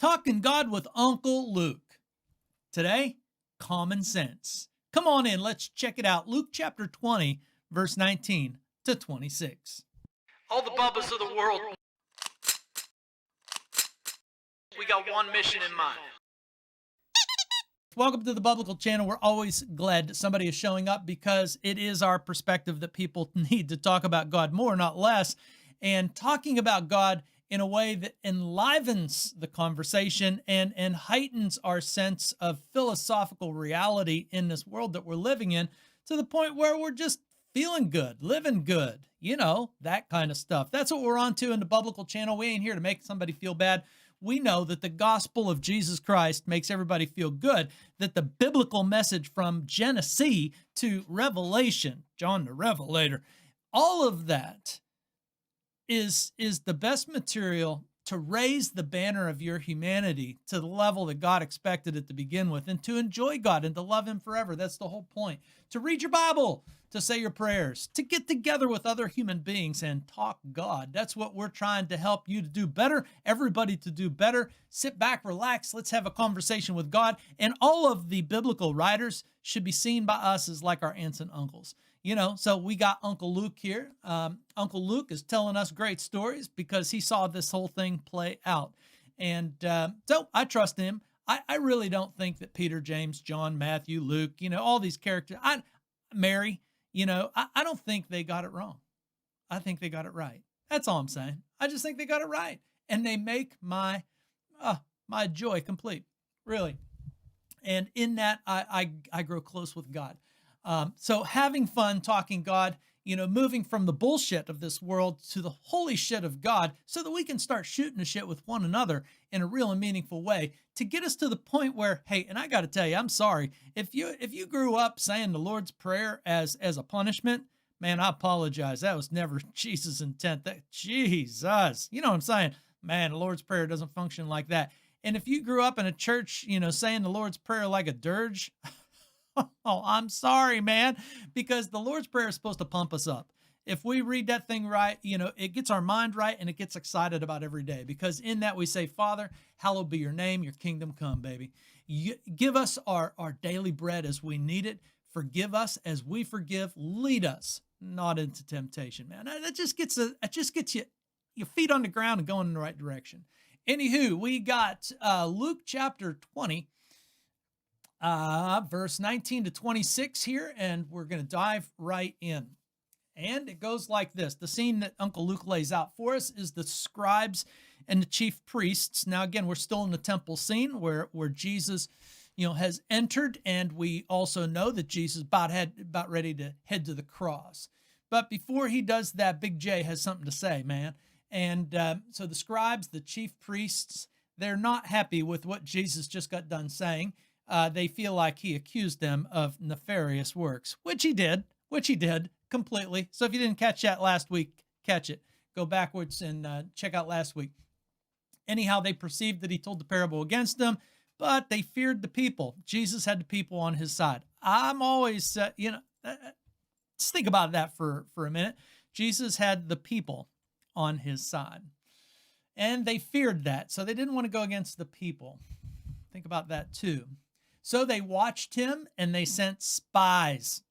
Talking God with Uncle Luke. Today, common sense. Come on in, let's check it out. Luke chapter 20, verse 19 to 26. All the bubbas of the world, we got one mission in mind. Welcome to the Biblical Channel. We're always glad that somebody is showing up because it is our perspective that people need to talk about God more, not less. And talking about God in a way that enlivens the conversation and heightens our sense of philosophical reality in this world that we're living in to the point where we're just feeling good, living good, that kind of stuff. That's what we're on to in the Biblical Channel. We ain't here to make somebody feel bad. We know that the gospel of Jesus Christ makes everybody feel good, that the biblical message from Genesis to Revelation, John the Revelator, all of that is the best material to raise the banner of your humanity to the level that God expected it to begin with, and to enjoy God and to love him forever. That's the whole point. To read your Bible, to say your prayers, to get together with other human beings and talk God. That's what we're trying to help you to do better, everybody to do better. Sit back, relax, let's have a conversation with God. And all of the biblical writers should be seen by us as like our aunts and uncles. So we got Uncle Luke here. Uncle Luke is telling us great stories because he saw this whole thing play out. And so I trust him. I really don't think that Peter, James, John, Matthew, Luke, all these characters, Mary, I don't think they got it wrong. I think they got it right. That's all I'm saying. I just think they got it right. And they make my joy complete, really. And in that, I grow close with God. So having fun talking God, moving from the bullshit of this world to the holy shit of God so that we can start shooting the shit with one another in a real and meaningful way to get us to the point where, hey, and I got to tell you, I'm sorry. If you grew up saying the Lord's Prayer as a punishment, man, I apologize. That was never Jesus' intent. Jesus, you know what I'm saying? Man, the Lord's Prayer doesn't function like that. And if you grew up in a church, saying the Lord's Prayer like a dirge, oh, I'm sorry, man, because the Lord's Prayer is supposed to pump us up. If we read that thing right, it gets our mind right and it gets excited about every day, because in that we say, Father, hallowed be your name, your kingdom come, baby. Give us our daily bread as we need it. Forgive us as we forgive. Lead us not into temptation, man. It just gets you your feet on the ground and going in the right direction. Anywho, we got Luke chapter 20. Verse 19 to 26 here, and we're going to dive right in. And it goes like this. The scene that Uncle Luke lays out for us is the scribes and the chief priests. Now, again, we're still in the temple scene where Jesus, has entered, and we also know that Jesus about ready to head to the cross. But before he does that, Big J has something to say, man. And so the scribes, the chief priests, they're not happy with what Jesus just got done saying. They feel like he accused them of nefarious works, which he did completely. So if you didn't catch that last week, catch it. Go backwards and check out last week. Anyhow, they perceived that he told the parable against them, but they feared the people. Jesus had the people on his side. I'm always, just think about that for a minute. Jesus had the people on his side, and they feared that. So they didn't want to go against the people. Think about that too. So they watched him, and they sent spies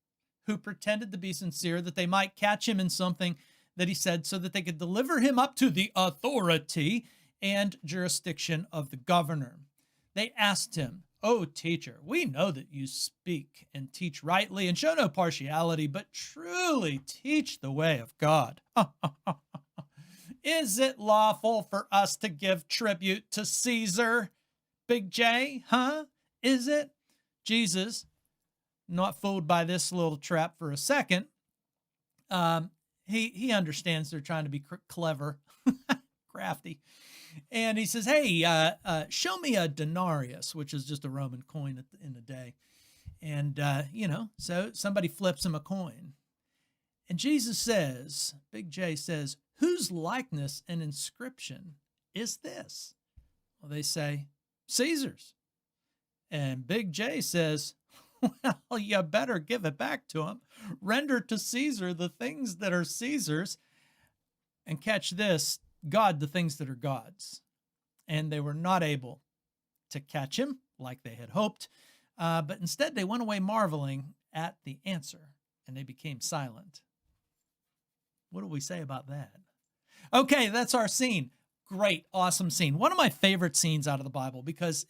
who pretended to be sincere, that they might catch him in something that he said, so that they could deliver him up to the authority and jurisdiction of the governor. They asked him, "Oh, teacher, we know that you speak and teach rightly and show no partiality, but truly teach the way of God. Is it lawful for us to give tribute to Caesar?" Big J, huh? Is it? Jesus, not fooled by this little trap for a second, he understands they're trying to be clever, crafty. And he says, hey, show me a denarius, which is just a Roman coin in the day. And, so somebody flips him a coin. And Jesus says, Big J says, whose likeness and inscription is this? Well, they say, Caesar's. And Big J says, well, you better give it back to him. Render to Caesar the things that are Caesar's, and catch this, God the things that are God's. And they were not able to catch him like they had hoped, but instead they went away marveling at the answer, and they became silent. What do we say about that? Okay, that's our scene. Great, awesome scene. One of my favorite scenes out of the Bible because,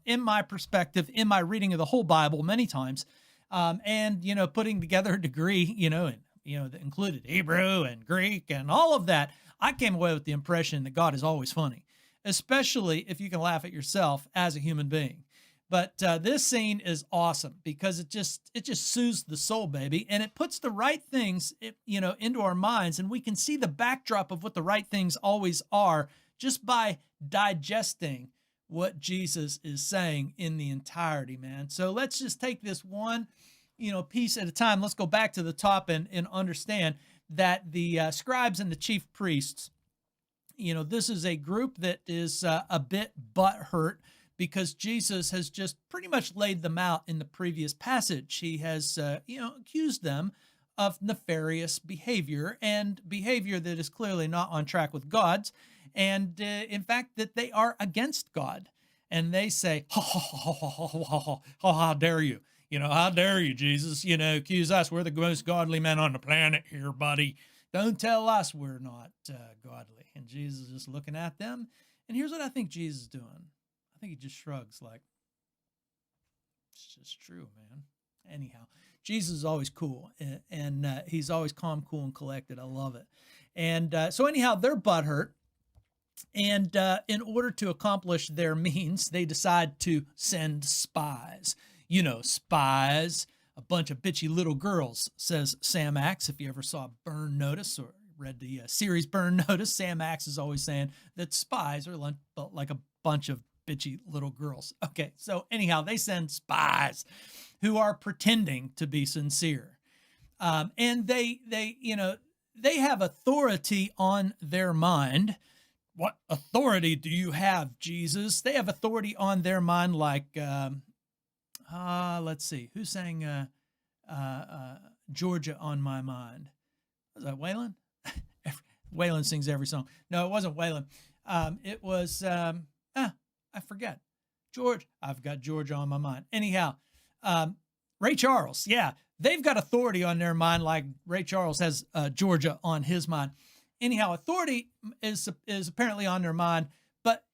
in my perspective, in my reading of the whole Bible many times, and, putting together a degree, that included Hebrew and Greek and all of that, I came away with the impression that God is always funny, especially if you can laugh at yourself as a human being. But this scene is awesome because it just soothes the soul, baby, and it puts the right things, into our minds, and we can see the backdrop of what the right things always are just by digesting what Jesus is saying in the entirety, man. So let's just take this one, piece at a time. Let's go back to the top and understand that the scribes and the chief priests, this is a group that is a bit butthurt because Jesus has just pretty much laid them out in the previous passage. He has, accused them of nefarious behavior and behavior that is clearly not on track with God's. And in fact, that they are against God. And they say, how dare you? How dare you, Jesus, accuse us. We're the most godly men on the planet here, buddy. Don't tell us we're not godly. And Jesus is just looking at them. And here's what I think Jesus is doing. I think he just shrugs like, it's just true, man. Anyhow, Jesus is always cool, and he's always calm, cool, and collected. I love it. And so anyhow, they're butthurt. And in order to accomplish their means, they decide to send spies. Spies, a bunch of bitchy little girls, says Sam Axe. If you ever saw Burn Notice or read the series Burn Notice, Sam Axe is always saying that spies are like a bunch of bitchy little girls. Okay, so anyhow, they send spies who are pretending to be sincere. And they have authority on their mind. What authority do you have, Jesus? They have authority on their mind like, let's see, who sang Georgia on My Mind? Was that Waylon? Waylon sings every song. No, it wasn't Waylon. It was, I forget. George, I've got Georgia on my mind. Anyhow, Ray Charles, yeah, they've got authority on their mind like Ray Charles has Georgia on his mind. Anyhow, authority is apparently on their mind, but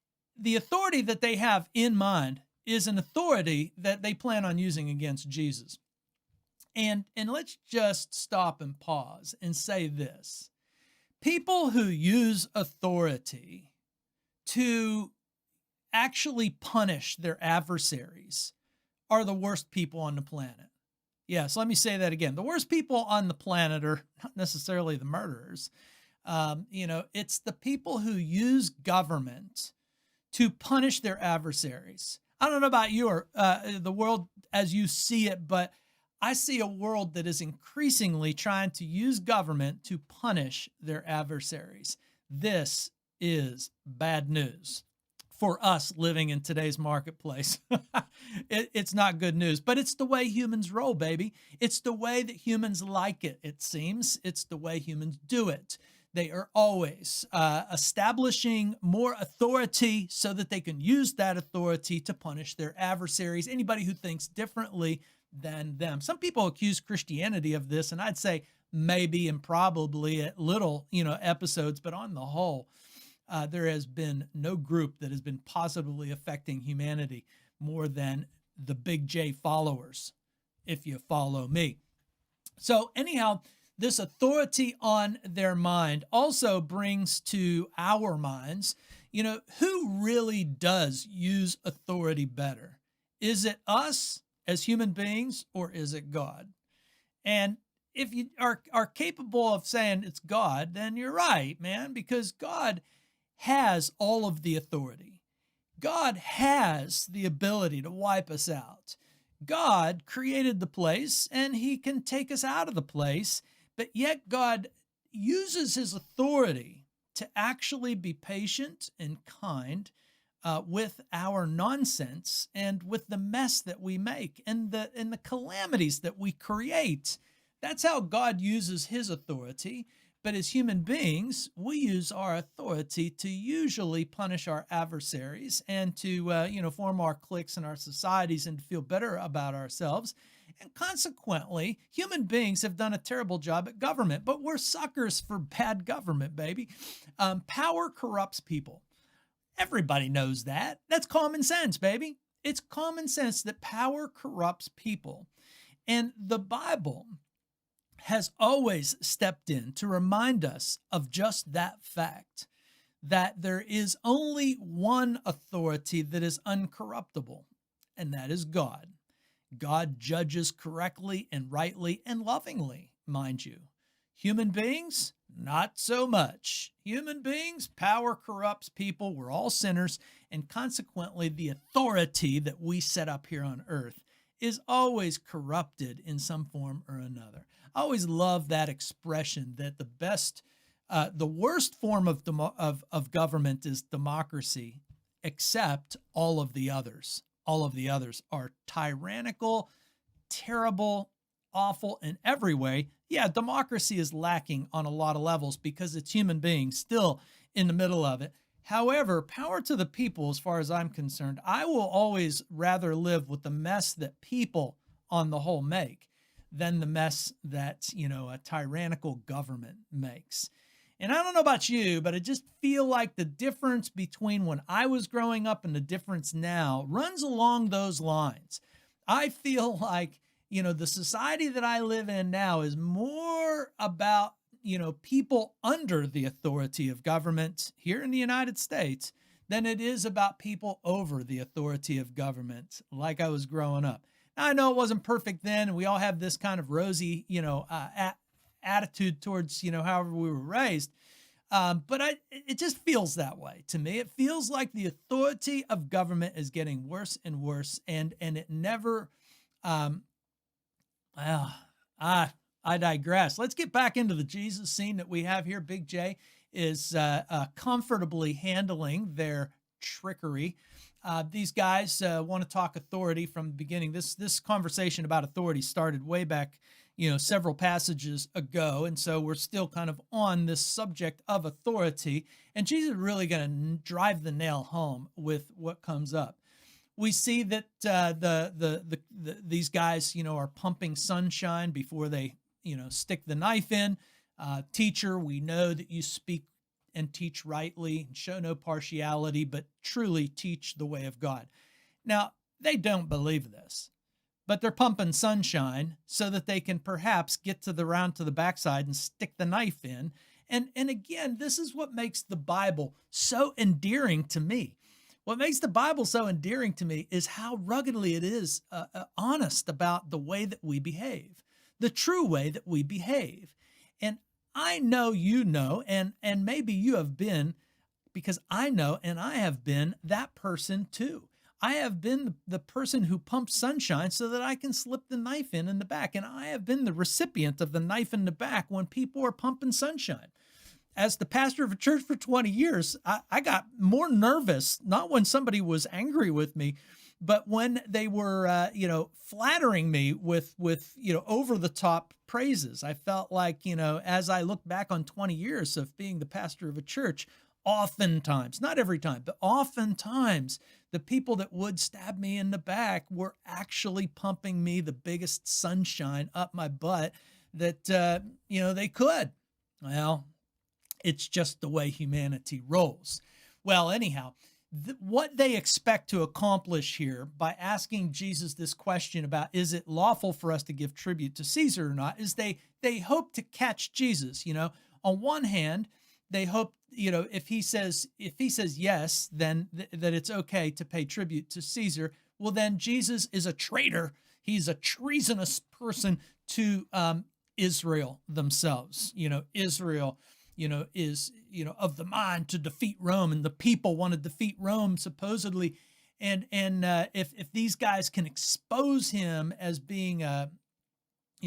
the authority that they have in mind is an authority that they plan on using against Jesus. And let's just stop and pause and say this. People who use authority to actually punish their adversaries are the worst people on the planet. Yes, let me say that again. The worst people on the planet are not necessarily the murderers. It's the people who use government to punish their adversaries. I don't know about you or the world as you see it, but I see a world that is increasingly trying to use government to punish their adversaries. This is bad news for us living in today's marketplace. It's not good news, but it's the way humans roll, baby. It's the way that humans like it, it seems. It's the way humans do it. They are always establishing more authority so that they can use that authority to punish their adversaries, anybody who thinks differently than them. Some people accuse Christianity of this, and I'd say maybe and probably at little, episodes, but on the whole, there has been no group that has been positively affecting humanity more than the Big J followers, if you follow me. So anyhow, this authority on their mind also brings to our minds, who really does use authority better? Is it us as human beings, or is it God? And if you are capable of saying it's God, then you're right, man, because God has all of the authority. God has the ability to wipe us out. God created the place, and he can take us out of the place, but yet God uses his authority to actually be patient and kind with our nonsense and with the mess that we make and the calamities that we create. That's how God uses his authority. But as human beings, we use our authority to usually punish our adversaries and to, form our cliques in our societies and to feel better about ourselves. And consequently, human beings have done a terrible job at government, but we're suckers for bad government, baby. Power corrupts people. Everybody knows that. That's common sense, baby. It's common sense that power corrupts people. And the Bible has always stepped in to remind us of just that fact, that there is only one authority that is uncorruptible, and that is God. God judges correctly and rightly and lovingly, mind you. Human beings, not so much. Human beings, power corrupts people. We're all sinners, and consequently, the authority that we set up here on earth is always corrupted in some form or another. I always love that expression that the worst form of government is democracy, except all of the others. All of the others are tyrannical, terrible, awful in every way. Yeah, democracy is lacking on a lot of levels because it's human beings still in the middle of it. However, power to the people, as far as I'm concerned, I will always rather live with the mess that people on the whole make than the mess that, a tyrannical government makes. And I don't know about you, but I just feel like the difference between when I was growing up and the difference now runs along those lines. I feel like, the society that I live in now is more about, people under the authority of government here in the United States than it is about people over the authority of government like I was growing up. Now, I know it wasn't perfect then, and we all have this kind of rosy, attitude towards, however we were raised. But it just feels that way to me. It feels like the authority of government is getting worse and worse, and it never, well, I digress. Let's get back into the Jesus scene that we have here. Big J is comfortably handling their trickery. These guys want to talk authority from the beginning. This conversation about authority started way back, several passages ago. And so we're still kind of on this subject of authority. And Jesus is really going to drive the nail home with what comes up. We see that these guys, are pumping sunshine before they, stick the knife in. Teacher, we know that you speak and teach rightly, and show no partiality, but truly teach the way of God. Now, they don't believe this, but they're pumping sunshine so that they can perhaps get to the backside and stick the knife in. And again, this is what makes the Bible so endearing to me. What makes the Bible so endearing to me is how ruggedly it is honest about the way that we behave, the true way that we behave. And I know you know, and maybe you have been, because I know and I have been that person too. I have been the person who pumps sunshine so that I can slip the knife in the back. And I have been the recipient of the knife in the back when people are pumping sunshine. As the pastor of a church for 20 years, I got more nervous, not when somebody was angry with me, but when they were, flattering me with over the top praises. I felt like, as I look back on 20 years of being the pastor of a church, oftentimes, not every time, but oftentimes, the people that would stab me in the back were actually pumping me the biggest sunshine up my butt that, they could. Well, it's just the way humanity rolls. Well, anyhow, what they expect to accomplish here by asking Jesus this question about, is it lawful for us to give tribute to Caesar or not, is they hope to catch Jesus. On one hand, they hope, if he says yes, then that it's okay to pay tribute to Caesar. Well, then Jesus is a traitor. He's a treasonous person to Israel themselves. Israel is, of the mind to defeat Rome, and the people want to defeat Rome supposedly. And if these guys can expose him as being,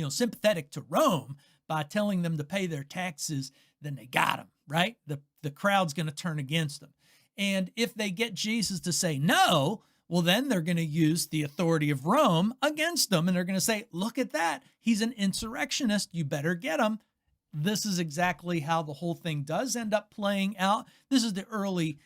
sympathetic to Rome by telling them to pay their taxes, then they got him, right? The crowd's going to turn against them. And if they get Jesus to say no, Well, then they're going to use the authority of Rome against them. And they're going to say, look at that. He's an insurrectionist. You better get him. This is exactly how the whole thing does end up playing out. This is the early,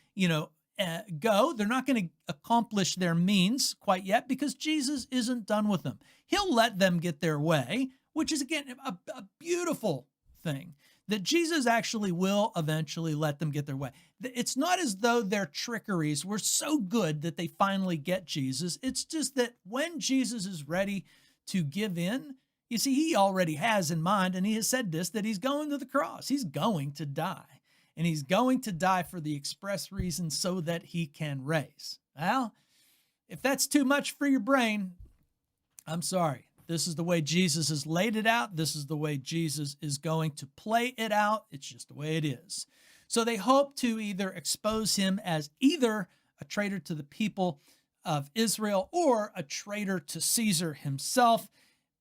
go. They're not going to accomplish their means quite yet because Jesus isn't done with them. He'll let them get their way, which is, again, a beautiful thing, that Jesus actually will eventually let them get their way. It's not as though their trickeries were so good that they finally get Jesus. It's just that when Jesus is ready to give in, you see, he already has in mind, and he has said this, that he's going to the cross. He's going to die. And he's going to die for the express reason so that he can raise. Well, if that's too much for your brain, I'm sorry. This is the way Jesus has laid it out. This is the way Jesus is going to play it out. It's just the way it is. So they hope to either expose him as either a traitor to the people of Israel or a traitor to Caesar himself.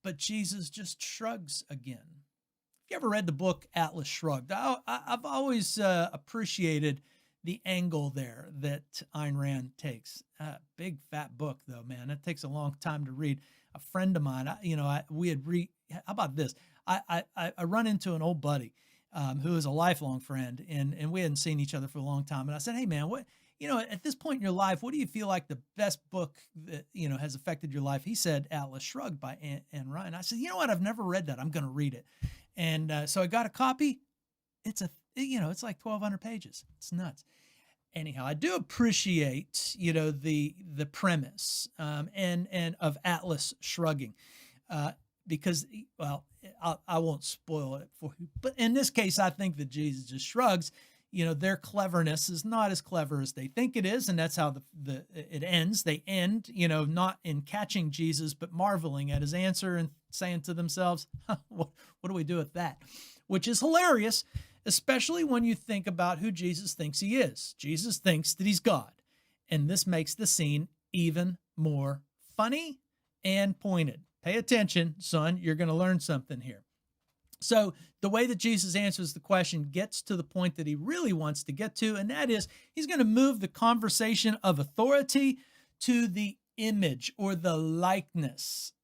But Jesus just shrugs again. Have you ever read the book Atlas Shrugged? I've always appreciated the angle there that Ayn Rand takes. Big fat book though, man. It takes a long time to read. A friend of mine, how about this? I run into an old buddy who is a lifelong friend, and we hadn't seen each other for a long time. And I said, hey man, at this point in your life, what do you feel like the best book that, has affected your life? He said, Atlas Shrugged by Ayn Rand. I said, you know what? I've never read that. I'm going to read it. And so I got a copy. It's like 1,200 pages. It's nuts. Anyhow, I do appreciate, the premise and of Atlas Shrugging, because, well, I won't spoil it for you. But in this case, I think that Jesus just shrugs. Their cleverness is not as clever as they think it is, and that's how it ends. They end, not in catching Jesus, but marveling at his answer and saying to themselves, what do we do with that? Which is hilarious, especially when you think about who Jesus thinks he is. Jesus thinks that he's God, and this makes the scene even more funny and pointed. Pay attention, son. You're going to learn something here. So the way that Jesus answers the question gets to the point that he really wants to get to, and that is he's going to move the conversation of authority to the image or the likeness.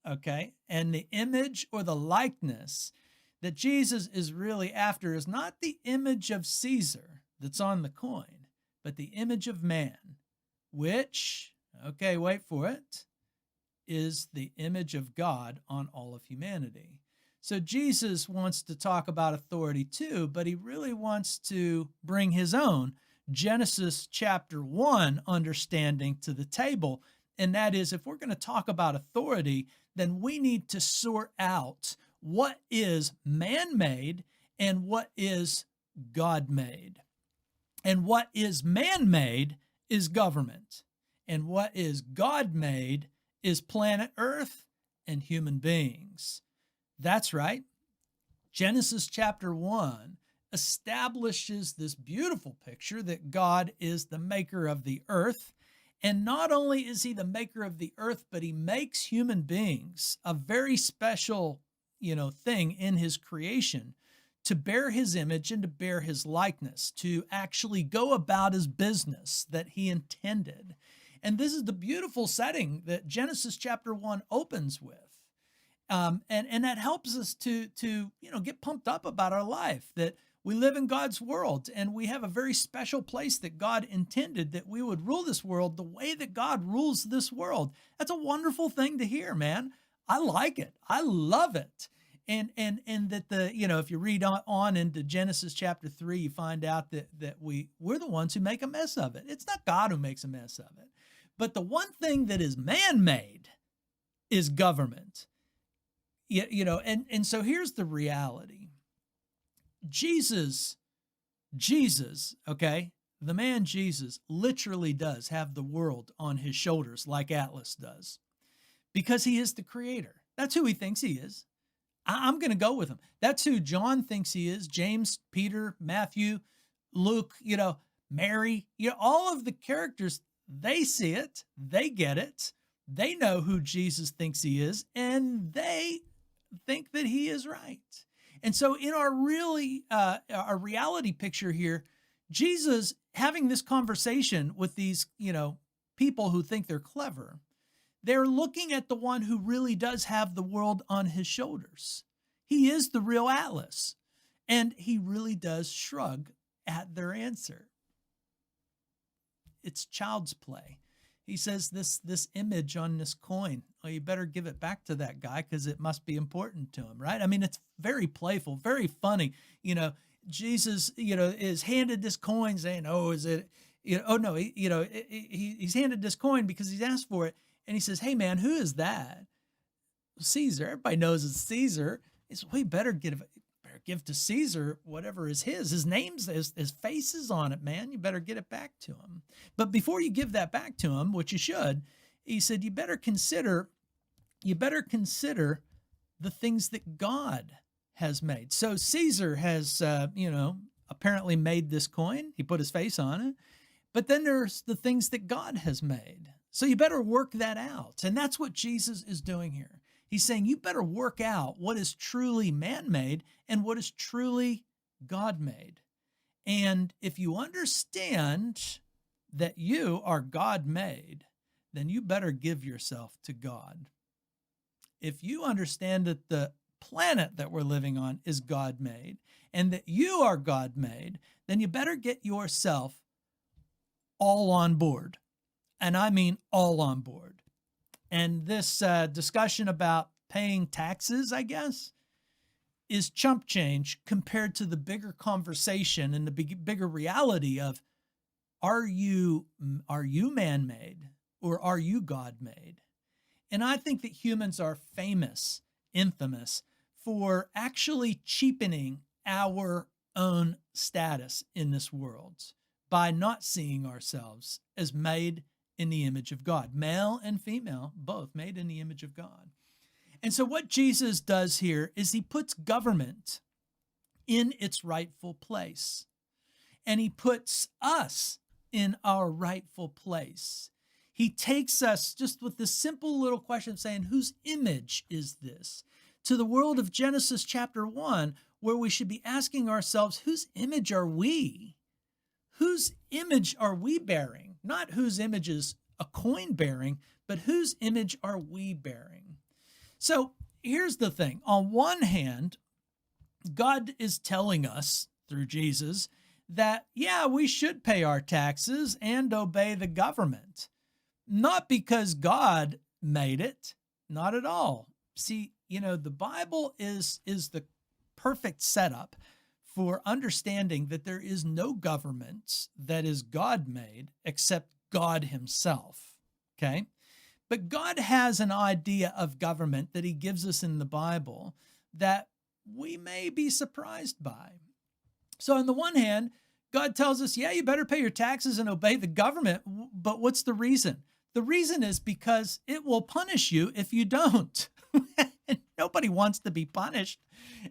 Okay? And the image or the likeness that Jesus is really after is not the image of Caesar that's on the coin, but the image of man, which, okay, wait for it, is the image of God on all of humanity. So Jesus wants to talk about authority too, but he really wants to bring his own Genesis chapter 1 understanding to the table. And that is, if we're going to talk about authority, then we need to sort out what is man-made and what is God-made. And what is man-made is government. And what is God-made is planet Earth and human beings. That's right. Genesis chapter 1 establishes this beautiful picture that God is the maker of the earth. And not only is he the maker of the earth, but he makes human beings a very special, thing in his creation to bear his image and to bear his likeness, to actually go about his business that he intended. And this is the beautiful setting that Genesis chapter 1 opens with. And that helps us to get pumped up about our life, that we live in God's world and we have a very special place that God intended that we would rule this world the way that God rules this world. That's a wonderful thing to hear, man. I like it. I love it. And that if you read on into Genesis chapter 3, you find out that we're the ones who make a mess of it. It's not God who makes a mess of it. But the one thing that is man-made is government. And so here's the reality. Jesus, okay, the man Jesus literally does have the world on his shoulders like Atlas does, because he is the creator. That's who he thinks he is. I'm going to go with him. That's who John thinks he is. James, Peter, Matthew, Luke, Mary, all of the characters, they see it, they get it, they know who Jesus thinks he is, and they think that he is right. And so in our reality picture here, Jesus having this conversation with these, people who think they're clever. They're looking at the one who really does have the world on his shoulders. He is the real Atlas, and he really does shrug at their answer. It's child's play. He says this image on this coin, well, you better give it back to that guy because it must be important to him, right? I mean, it's very playful, very funny. Jesus, is handed this coin saying, oh, is it, oh no, he's handed this coin because he's asked for it. And he says, hey man, who is that? Caesar. Everybody knows it's Caesar. He says, we better give to Caesar whatever is his. His name's, his face is on it, man. You better get it back to him. But before you give that back to him, which you should, he said, you better consider the things that God has made. So Caesar has, apparently made this coin. He put his face on it. But then there's the things that God has made. So you better work that out. And that's what Jesus is doing here. He's saying you better work out what is truly man-made and what is truly God-made. And if you understand that you are God-made, then you better give yourself to God. If you understand that the planet that we're living on is God-made and that you are God-made, then you better get yourself all on board. And I mean all on board. And this discussion about paying taxes, I guess, is chump change compared to the bigger conversation and the bigger reality of, are you man-made or are you God-made? And I think that humans are infamous for actually cheapening our own status in this world by not seeing ourselves as made in the image of God. Male and female, both made in the image of God. And so what Jesus does here is he puts government in its rightful place. And he puts us in our rightful place. He takes us just with this simple little question saying, whose image is this? To the world of Genesis chapter 1, where we should be asking ourselves, whose image are we? Whose image are we bearing? Not whose image is a coin bearing, but whose image are we bearing? So here's the thing. On one hand, God is telling us through Jesus that, yeah, we should pay our taxes and obey the government. Not because God made it, not at all. See, the Bible is the perfect setup for understanding that there is no government that is God-made except God himself, okay? But God has an idea of government that he gives us in the Bible that we may be surprised by. So on the one hand, God tells us, yeah, you better pay your taxes and obey the government, but what's the reason? The reason is because it will punish you if you don't. Nobody wants to be punished.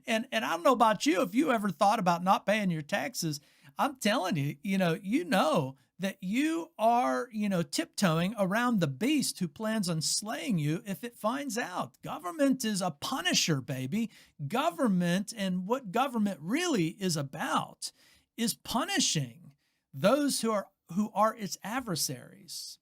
And I don't know about you, if you ever thought about not paying your taxes, I'm telling you, you know that you are, tiptoeing around the beast who plans on slaying you if it finds out. Government is a punisher, baby. Government, and what government really is about, is punishing those who are its adversaries.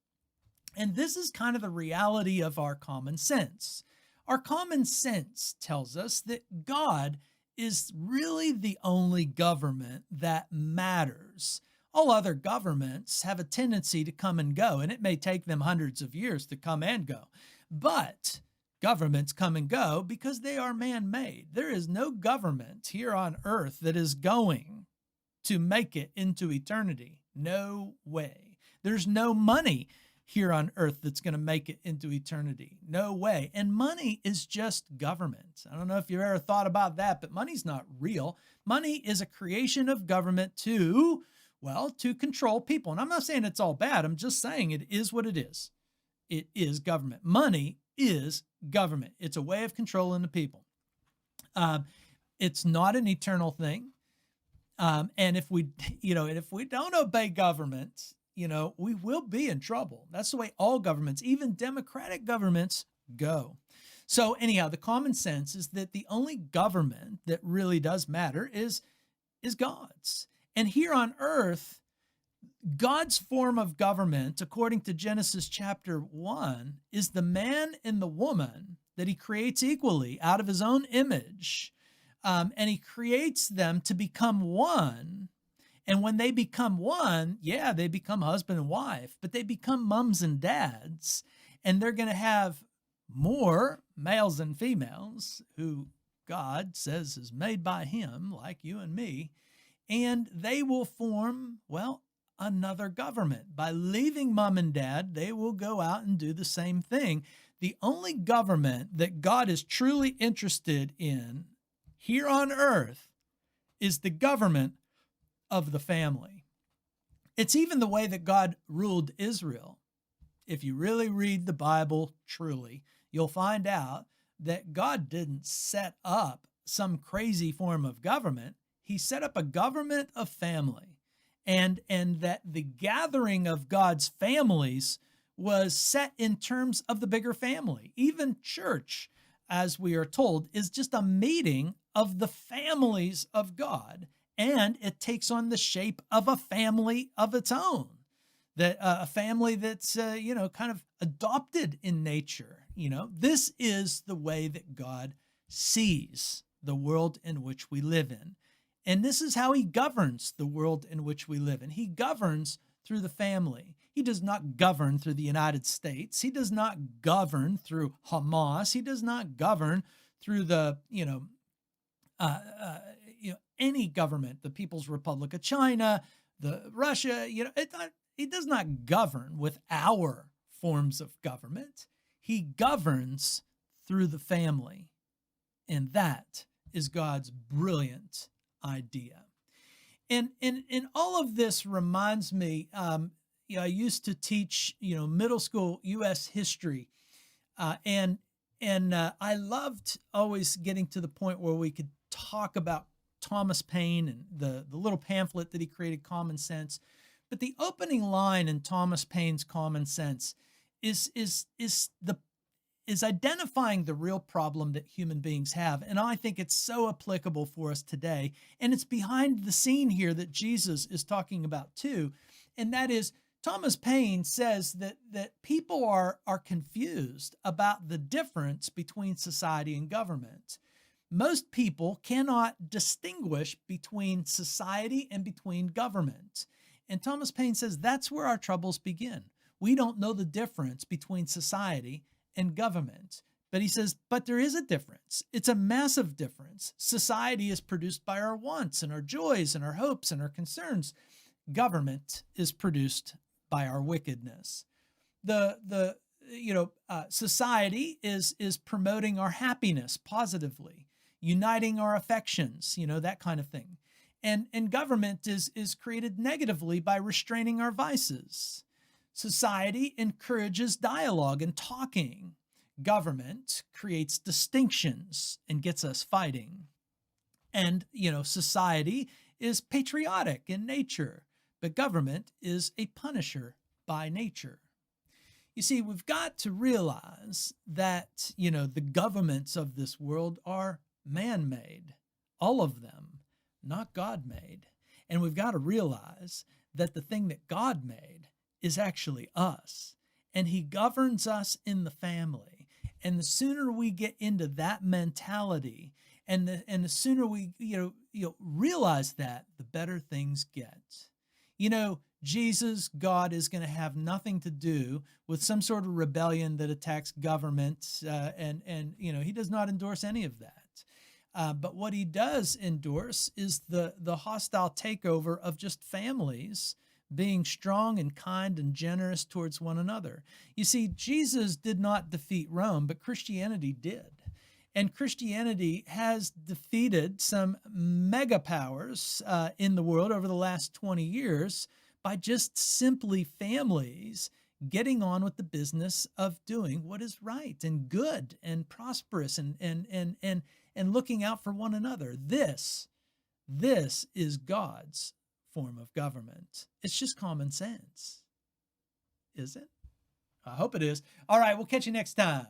And this is kind of the reality of our common sense. Our common sense tells us that God is really the only government that matters. All other governments have a tendency to come and go, and it may take them hundreds of years to come and go. But governments come and go because they are man-made. There is no government here on earth that is going to make it into eternity. No way. There's no money here on earth that's going to make it into eternity. No way. And money is just government. I don't know if you've ever thought about that, but money's not real. Money is a creation of government to control people. And I'm not saying it's all bad. I'm just saying it is what it is. It is government. Money is government. It's a way of controlling the people. It's not an eternal thing. And if we don't obey government, we will be in trouble. That's the way all governments, even democratic governments, go. So anyhow, the common sense is that the only government that really does matter is God's. And here on earth, God's form of government, according to Genesis chapter 1, is the man and the woman that he creates equally out of his own image. And he creates them to become one. And when they become one, yeah, they become husband and wife, but they become mums and dads. And they're going to have more males and females who God says is made by him, like you and me. And they will form, well, another government. By leaving mom and dad, they will go out and do the same thing. The only government that God is truly interested in here on earth is the government of the family. It's even the way that God ruled Israel. If you really read the Bible truly, you'll find out that God didn't set up some crazy form of government. He set up a government of family. And that the gathering of God's families was set in terms of the bigger family. Even church, as we are told, is just a meeting of the families of God, and it takes on the shape of a family of its own. That a family that's kind of adopted in nature. This is the way that God sees the world in which we live in. And this is how he governs the world in which we live in. He governs through the family. He does not govern through the United States. He does not govern through Hamas. He does not govern through the, any government, the People's Republic of China, the Russia. He does not govern with our forms of government. He governs through the family. And that is God's brilliant idea. And all of this reminds me, I used to teach, middle school U.S. history, and I loved always getting to the point where we could talk about Thomas Paine and the little pamphlet that he created, Common Sense. But the opening line in Thomas Paine's Common Sense is identifying the real problem that human beings have. And I think it's so applicable for us today. And it's behind the scene here that Jesus is talking about too. And that is, Thomas Paine says that people are confused about the difference between society and government. Most people cannot distinguish between society and between government. And Thomas Paine says that's where our troubles begin. We don't know the difference between society and government. But he says, but there is a difference. It's a massive difference. Society is produced by our wants and our joys and our hopes and our concerns. Government is produced by our wickedness. Society is promoting our happiness positively, uniting our affections, that kind of thing. And government is created negatively by restraining our vices. Society encourages dialogue and talking. Government creates distinctions and gets us fighting. And, society is patriotic in nature, but government is a punisher by nature. You see, we've got to realize that, the governments of this world are man-made, all of them, not God-made. And we've got to realize that the thing that God made is actually us, and he governs us in the family. And the sooner we get into that mentality, and the sooner we realize that, the better things get. Jesus, God, is going to have nothing to do with some sort of rebellion that attacks government, and he does not endorse any of that. But what he does endorse is the hostile takeover of just families being strong and kind and generous towards one another. You see, Jesus did not defeat Rome, but Christianity did. And Christianity has defeated some mega powers in the world over the last 20 years by just simply families getting on with the business of doing what is right and good and prosperous and looking out for one another. This is God's form of government. It's just common sense. Is it? I hope it is. All right, we'll catch you next time.